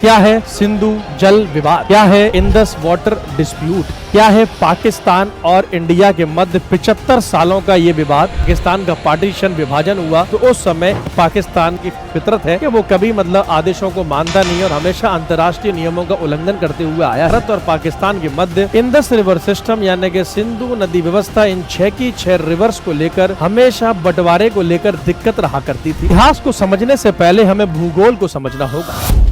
क्या है सिंधु जल विवाद, क्या है इंडस वाटर डिस्प्यूट, क्या है पाकिस्तान और इंडिया के मध्य 75 सालों का ये विवाद। पाकिस्तान का पार्टीशन विभाजन हुआ तो उस समय पाकिस्तान की फितरत है कि वो कभी आदेशों को मानता नहीं और हमेशा अंतर्राष्ट्रीय नियमों का उल्लंघन करते हुए आया। भारत और पाकिस्तान के मध्य इंडस रिवर सिस्टम यानी कि सिंधु नदी व्यवस्था इन 6 की 6 रिवर्स को लेकर हमेशा बंटवारे को लेकर दिक्कत रहा करती थी। इतिहास को समझने से पहले हमें भूगोल को समझना होगा।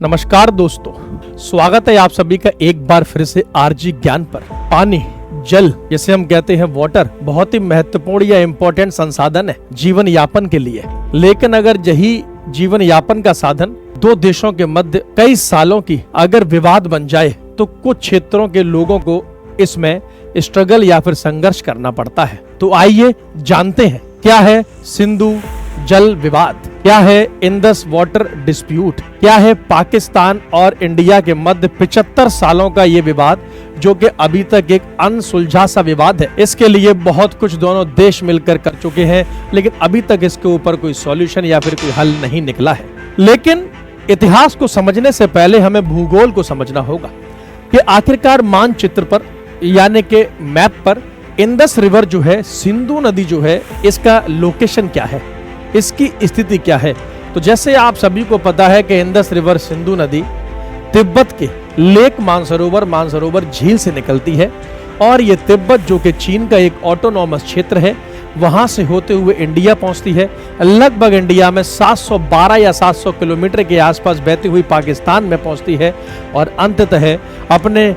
नमस्कार दोस्तों, स्वागत है आप सभी का एक बार फिर से आरजी ज्ञान पर। पानी, जल जिसे हम कहते हैं वाटर, बहुत ही महत्वपूर्ण या इम्पोर्टेंट संसाधन है जीवन यापन के लिए। लेकिन अगर यही जीवन यापन का साधन दो देशों के मध्य कई सालों की अगर विवाद बन जाए तो कुछ क्षेत्रों के लोगों को इसमें स्ट्रगल या फिर संघर्ष करना पड़ता है। तो आइए जानते हैं क्या है सिंधु जल विवाद, क्या है इंडस वाटर डिस्प्यूट, क्या है पाकिस्तान और इंडिया के मध्य 75 सालों का ये विवाद जो कि अभी तक एक अनसुलझा सा विवाद है। इसके लिए बहुत कुछ दोनों देश मिलकर कर चुके हैं, लेकिन अभी तक इसके ऊपर कोई सॉल्यूशन या फिर कोई हल नहीं निकला है। लेकिन इतिहास को समझने से पहले हमें भूगोल को समझना होगा कि आखिरकार मानचित्र पर यानी कि मैप पर इंडस रिवर जो है, सिंधु नदी जो है, इसका लोकेशन क्या है, इसकी स्थिति क्या है। तो जैसे आप सभी को पता है कि इंडस रिवर सिंधु नदी तिब्बत के लेक मानसरोवर झील से निकलती है और ये तिब्बत जो कि चीन का एक ऑटोनॉमस क्षेत्र है, वहां से होते हुए इंडिया पहुंचती है। लगभग इंडिया में 712 या 700 किलोमीटर के आसपास बहती हुई पाकिस्तान में पहुंचती है और अंततः अपने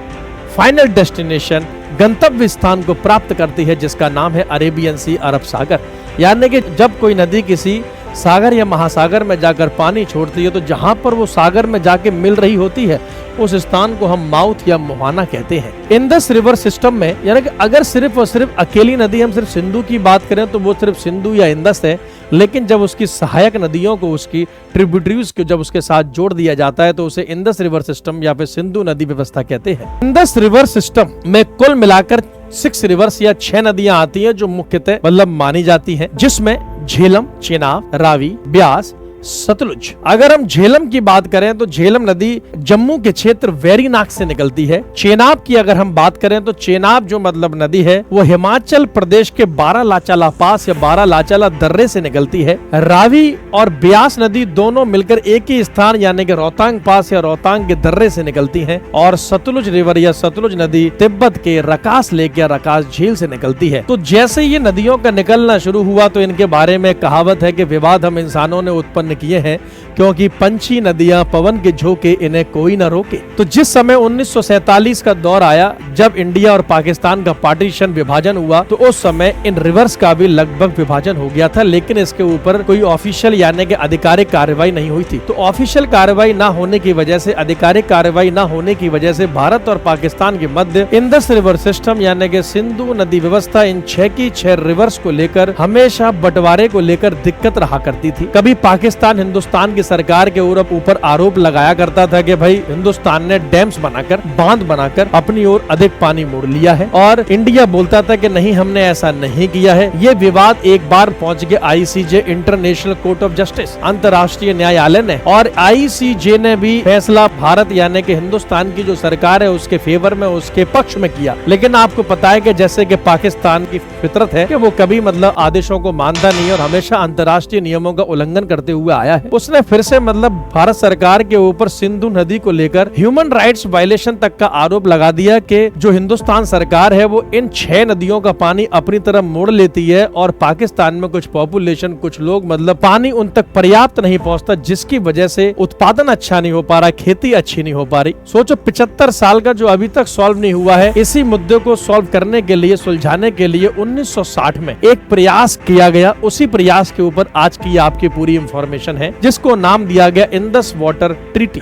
फाइनल डेस्टिनेशन गंतव्य स्थान को प्राप्त करती है जिसका नाम है अरेबियन सी, अरब सागर। यानी कि जब कोई नदी किसी सागर या महासागर में जाकर पानी छोड़ती है तो जहां पर वो सागर में जाके मिल रही होती है उस स्थान को हम माउथ या मुहाना कहते हैं। इंडस रिवर सिस्टम में यानी कि अगर सिर्फ और सिर्फ अकेली नदी हम सिर्फ सिंधु की बात करें तो वो सिर्फ सिंधु या इंडस है, लेकिन जब उसकी सहायक नदियों को, उसकी ट्रिब्यूटरीज को जब उसके साथ जोड़ दिया जाता है तो उसे इंडस रिवर सिस्टम या फिर सिंधु नदी व्यवस्था कहते हैं। इंडस रिवर सिस्टम में कुल मिलाकर 6 रिवर्स या 6 नदियां आती हैं जो मुख्यतः मानी जाती हैं, जिसमें झेलम, चेनाब, रावी, ब्यास, सतलुज। अगर हम झेलम की बात करें तो झेलम नदी जम्मू के क्षेत्र वेरीनाग से निकलती है। चेनाब की अगर हम बात करें तो चेनाब जो नदी है वो हिमाचल प्रदेश के बारालाचाला पास या बारालाचाला दर्रे से निकलती है। रावी और ब्यास नदी दोनों मिलकर एक ही स्थान यानी कि रोहतांग पास या रोहतांग के दर्रे से निकलती है। और सतलुज रिवर या सतलुज नदी तिब्बत के रकास लेक या रकास झील से निकलती है। तो जैसे ये नदियों का निकलना शुरू हुआ तो इनके बारे में कहावत है कि विवाद हम इंसानों ने उत्पन्न किए हैं, क्योंकि पंछी नदियां पवन के झोंके इन्हें कोई न रोके। तो जिस समय 1947 का दौर आया जब इंडिया और पाकिस्तान का पार्टीशन विभाजन हुआ तो उस समय इन रिवर्स का भी लगभग विभाजन हो गया था, लेकिन इसके ऊपर कोई ऑफिशियल यानी कि आधिकारिक कार्रवाई नहीं हुई थी। तो ऑफिशियल कार्रवाई ना होने की वजह से, आधिकारिक कार्रवाई ना होने की वजह से भारत और पाकिस्तान के मध्य इंडस रिवर सिस्टम यानी कि सिंधु नदी व्यवस्था इन 6 की 6 रिवर्स को लेकर हमेशा बंटवारे को लेकर दिक्कत रहा करती थी। कभी पाकिस्तान हिंदुस्तान की सरकार के ऊपर आरोप लगाया करता था कि भाई हिंदुस्तान ने डैम्स बनाकर, बांध बनाकर अपनी ओर अधिक पानी मोड़ लिया है, और इंडिया बोलता था कि नहीं, हमने ऐसा नहीं किया है। ये विवाद एक बार पहुंच गया ICJ, international court of justice, अंतर्राष्ट्रीय न्यायालय ने, और ICJ ने भी फैसला भारत यानी कि हिंदुस्तान की जो सरकार है उसके फेवर में, उसके पक्ष में किया। लेकिन आपको पता है कि जैसे कि पाकिस्तान की फितरत है कि वो कभी आदेशों को मानता नहीं और हमेशा अंतर्राष्ट्रीय नियमों का उल्लंघन करते हुए आया है। उसने फिर से भारत सरकार के ऊपर सिंधु नदी को लेकर ह्यूमन राइट्स वायलेशन तक का आरोप लगा दिया कि जो हिंदुस्तान सरकार है वो इन 6 नदियों का पानी अपनी तरफ मोड़ लेती है और पाकिस्तान में कुछ पॉपुलेशन, कुछ लोग पानी उन तक पर्याप्त नहीं पहुंचता, जिसकी वजह से उत्पादन अच्छा नहीं हो पा रहा, खेती अच्छी नहीं हो पा रही। सोचो 75 साल का जो अभी तक सॉल्व नहीं हुआ है, इसी मुद्दे को सॉल्व करने के लिए, सुलझाने के लिए 1960 में एक प्रयास किया गया। उसी प्रयास के ऊपर आज की आपकी पूरी इंफॉर्मेशन है, जिसको नाम दिया गया इंडस वाटर ट्रीटी,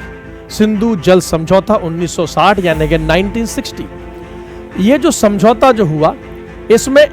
सिंधु जल समझौता 1960 यानी कि 1960। ये जो समझौता जो हुआ, इसमें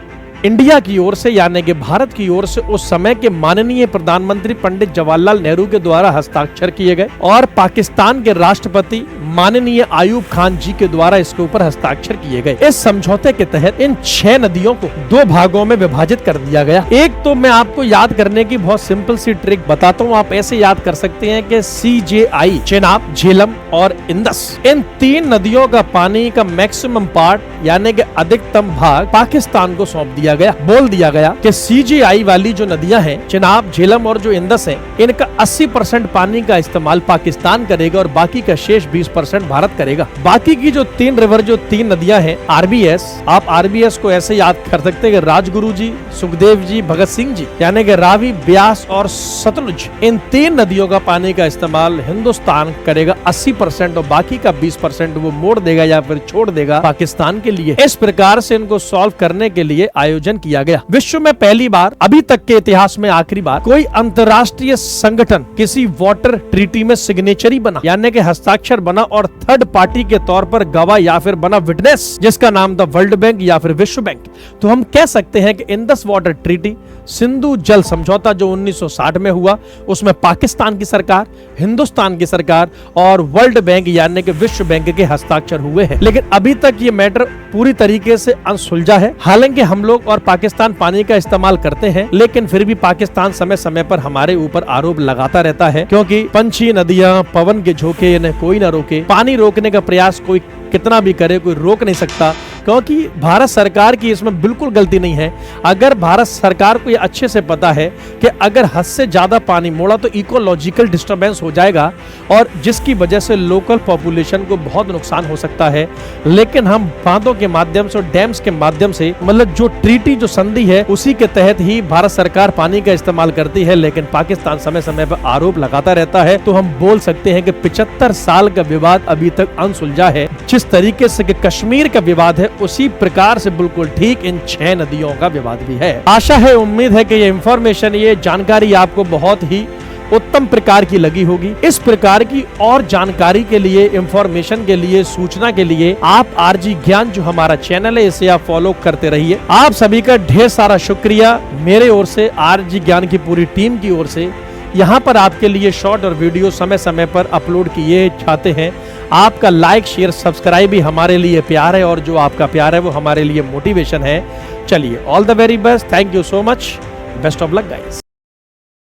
इंडिया की ओर से यानी कि भारत की ओर से उस समय के माननीय प्रधानमंत्री पंडित जवाहरलाल नेहरू के द्वारा हस्ताक्षर किए गए और पाकिस्तान के राष्ट्रपति माननीय आयूब खान जी के द्वारा इसके ऊपर हस्ताक्षर किए गए। इस समझौते के तहत इन 6 नदियों को 2 भागों में विभाजित कर दिया गया। एक तो मैं आपको याद करने की बहुत सिंपल सी ट्रिक बताता हूँ, आप ऐसे याद कर सकते हैं कि CJI चेनाब, झेलम और इंदस, इन 3 नदियों का पानी का मैक्सिमम पार्ट यानी कि अधिकतम भाग पाकिस्तान को सौंप दिया गया। बोल दिया गया कि CJI वाली जो नदियां हैं, चेनाब, झेलम और जो इंदस हैं, इनका 80% पानी का इस्तेमाल पाकिस्तान करेगा और बाकी का शेष 20% भारत करेगा। बाकी की जो 3 रिवर, जो 3 नदियां हैं, RBS, आप RBS को ऐसे याद कर सकते हैं कि राजगुरु जी, सुखदेव जी, भगत सिंह जी, यानी कि रावी, ब्यास और सतलुज, इन 3 नदियों का पानी का इस्तेमाल हिंदुस्तान करेगा 80% और बाकी का 20% वो मोड़ देगा या फिर छोड़ देगा पाकिस्तान के लिए। इस प्रकार से इनको सॉल्व करने के लिए आयोजन किया गया। विश्व में पहली बार, अभी तक के इतिहास में आखिरी बार, कोई अंतर्राष्ट्रीय संगठन किसी वाटर ट्रीटी में सिग्नेचरी बना यानी कि हस्ताक्षर बना और थर्ड पार्टी के तौर पर गवाह या फिर बना विटनेस, जिसका नाम था वर्ल्ड बैंक या फिर विश्व बैंक। तो हम कह सकते हैं कि इंदस वाटर ट्रीटी, सिंधु जल समझौता जो 1960 में हुआ, उसमें पाकिस्तान की सरकार, हिंदुस्तान की सरकार और वर्ल्ड बैंक यानी कि विश्व बैंक के हस्ताक्षर हुए हैं। लेकिन अभी तक ये मैटर पूरी तरीके से अनसुलझा है। हालांकि हम लोग और पाकिस्तान पानी का इस्तेमाल करते हैं, लेकिन फिर भी पाकिस्तान समय समय पर हमारे ऊपर आरोप लगाता रहता है, क्योंकि पंछी, नदियां, पवन के झोंके इन्हें कोई न रोके। पानी रोकने का प्रयास कोई कितना भी करे, कोई रोक नहीं सकता, क्योंकि भारत सरकार की इसमें बिल्कुल गलती नहीं है। अगर भारत सरकार को ये अच्छे से पता है कि अगर हद से ज्यादा पानी मोड़ा तो इकोलॉजिकल डिस्टरबेंस हो जाएगा और जिसकी वजह से लोकल पॉपुलेशन को बहुत नुकसान हो सकता है। लेकिन हम बांधों के माध्यम से और डैम्स के माध्यम से, मतलब जो ट्रीटी, जो संधि है, उसी के तहत ही भारत सरकार पानी का इस्तेमाल करती है। लेकिन पाकिस्तान समय समय पर आरोप लगाता रहता है। तो हम बोल सकते हैं कि 75 साल का विवाद अभी तक अनसुलझा है। जिस तरीके से कि कश्मीर का विवाद है, उसी प्रकार से बिल्कुल ठीक इन 6 नदियों का विवाद भी है। आशा है, उम्मीद है कि ये इंफॉर्मेशन, ये जानकारी आपको बहुत ही उत्तम प्रकार की लगी होगी। इस प्रकार की और जानकारी के लिए, इंफॉर्मेशन के लिए, सूचना के लिए आप RG ज्ञान जो हमारा चैनल है, इसे आप फॉलो करते रहिए। आप सभी का ढेर सारा शुक्रिया मेरे ओर से, RG ज्ञान की पूरी टीम की ओर से। यहाँ पर आपके लिए शॉर्ट और वीडियो समय समय पर अपलोड किए जाते हैं। आपका लाइक, शेयर, सब्सक्राइब भी हमारे लिए प्यार है और जो आपका प्यार है वो हमारे लिए मोटिवेशन है। चलिए, all the very best, thank you so much, best of luck guys.